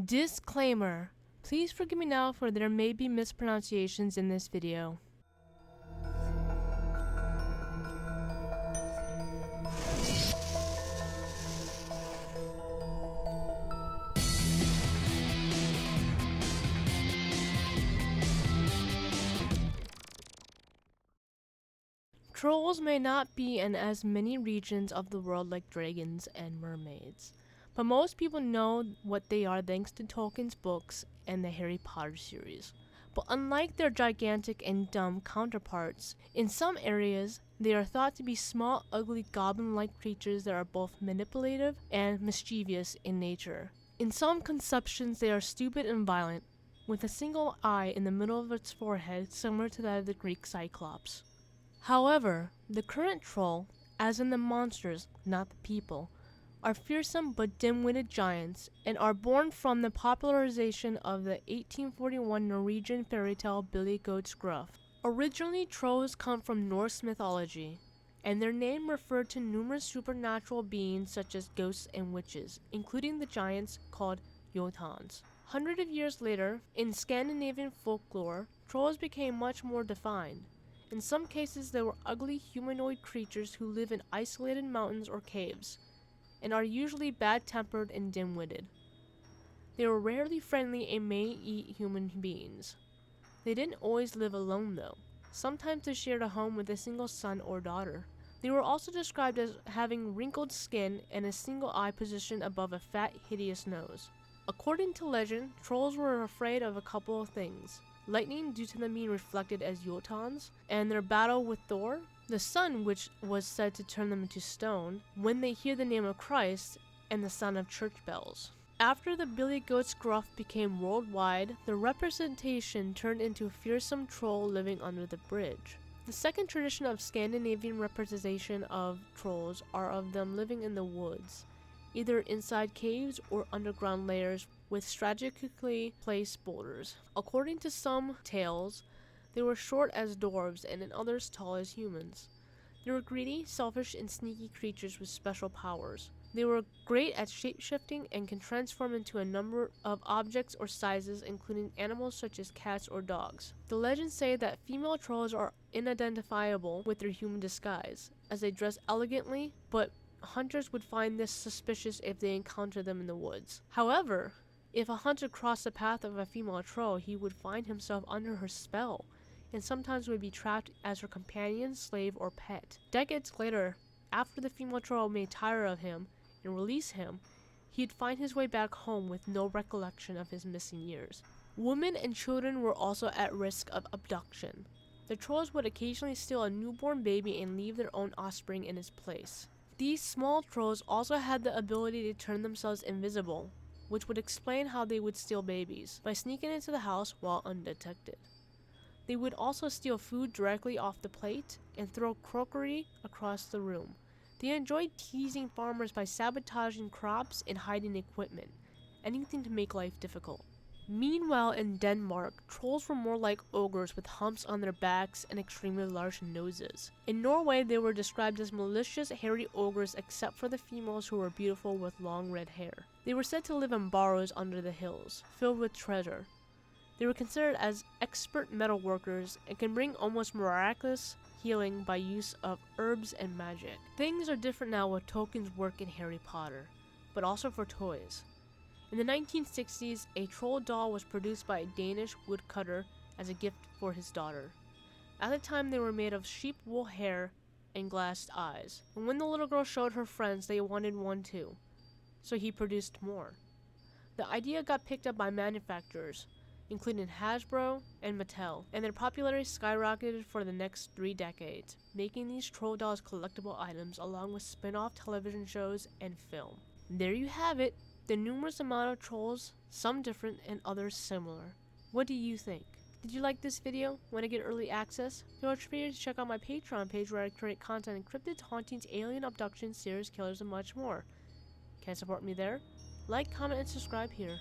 Disclaimer. Please forgive me now for there may be mispronunciations in this video. Trolls may not be in as many regions of the world like dragons and mermaids, but most people know what they are thanks to Tolkien's books and the Harry Potter series. But unlike their gigantic and dumb counterparts, in some areas they are thought to be small, ugly, goblin-like creatures that are both manipulative and mischievous in nature. In some conceptions they are stupid and violent, with a single eye in the middle of its forehead similar to that of the Greek Cyclops. However, the current troll, as in the monsters, not the people, are fearsome but dim-witted giants and are born from the popularization of the 1841 Norwegian fairy tale Billy Goat's Gruff. Originally, trolls come from Norse mythology, and their name referred to numerous supernatural beings such as ghosts and witches, including the giants called Jotuns. Hundreds of years later, in Scandinavian folklore, trolls became much more defined. In some cases, they were ugly humanoid creatures who live in isolated mountains or caves, and are usually bad-tempered and dim-witted. They were rarely friendly and may eat human beings. They didn't always live alone though. Sometimes they shared a home with a single son or daughter. They were also described as having wrinkled skin and a single eye positioned above a fat, hideous nose. According to legend, trolls were afraid of a couple of things. Lightning, due to them being reflected as Jotuns, and their battle with Thor, the sun, which was said to turn them into stone when they hear the name of Christ, and the sound of church bells. After the Billy Goat's Gruff became worldwide, the representation turned into a fearsome troll living under the bridge. The second tradition of Scandinavian representation of trolls are of them living in the woods, either inside caves or underground layers with strategically placed boulders. According to some tales, they were short as dwarves and in others tall as humans. They were greedy, selfish, and sneaky creatures with special powers. They were great at shape-shifting and can transform into a number of objects or sizes, including animals such as cats or dogs. The legends say that female trolls are unidentifiable with their human disguise, as they dress elegantly, but hunters would find this suspicious if they encountered them in the woods. However, if a hunter crossed the path of a female troll, he would find himself under her spell, and sometimes would be trapped as her companion, slave, or pet. Decades later, after the female troll may tire of him and release him, he'd find his way back home with no recollection of his missing years. Women and children were also at risk of abduction. The trolls would occasionally steal a newborn baby and leave their own offspring in its place. These small trolls also had the ability to turn themselves invisible, which would explain how they would steal babies, by sneaking into the house while undetected. They would also steal food directly off the plate and throw crockery across the room. They enjoyed teasing farmers by sabotaging crops and hiding equipment, anything to make life difficult. Meanwhile, in Denmark, trolls were more like ogres with humps on their backs and extremely large noses. In Norway, they were described as malicious, hairy ogres except for the females who were beautiful with long red hair. They were said to live in burrows under the hills, filled with treasure. They were considered as expert metal workers and can bring almost miraculous healing by use of herbs and magic. Things are different now with Tolkien's work in Harry Potter, but also for toys. In the 1960s, a troll doll was produced by a Danish woodcutter as a gift for his daughter. At the time, they were made of sheep wool hair and glassed eyes. And when the little girl showed her friends, they wanted one too, so he produced more. The idea got picked up by manufacturers, including Hasbro and Mattel, and their popularity skyrocketed for the next 3 decades, making these troll dolls collectible items along with spin-off television shows and film. There you have it. The numerous amount of trolls, some different and others similar. What do you think? Did you like this video? Want to get early access? Feel free to check out my Patreon page where I create content in cryptids, hauntings, alien abductions, serial killers, and much more. Can support me there? Like, comment, and subscribe here.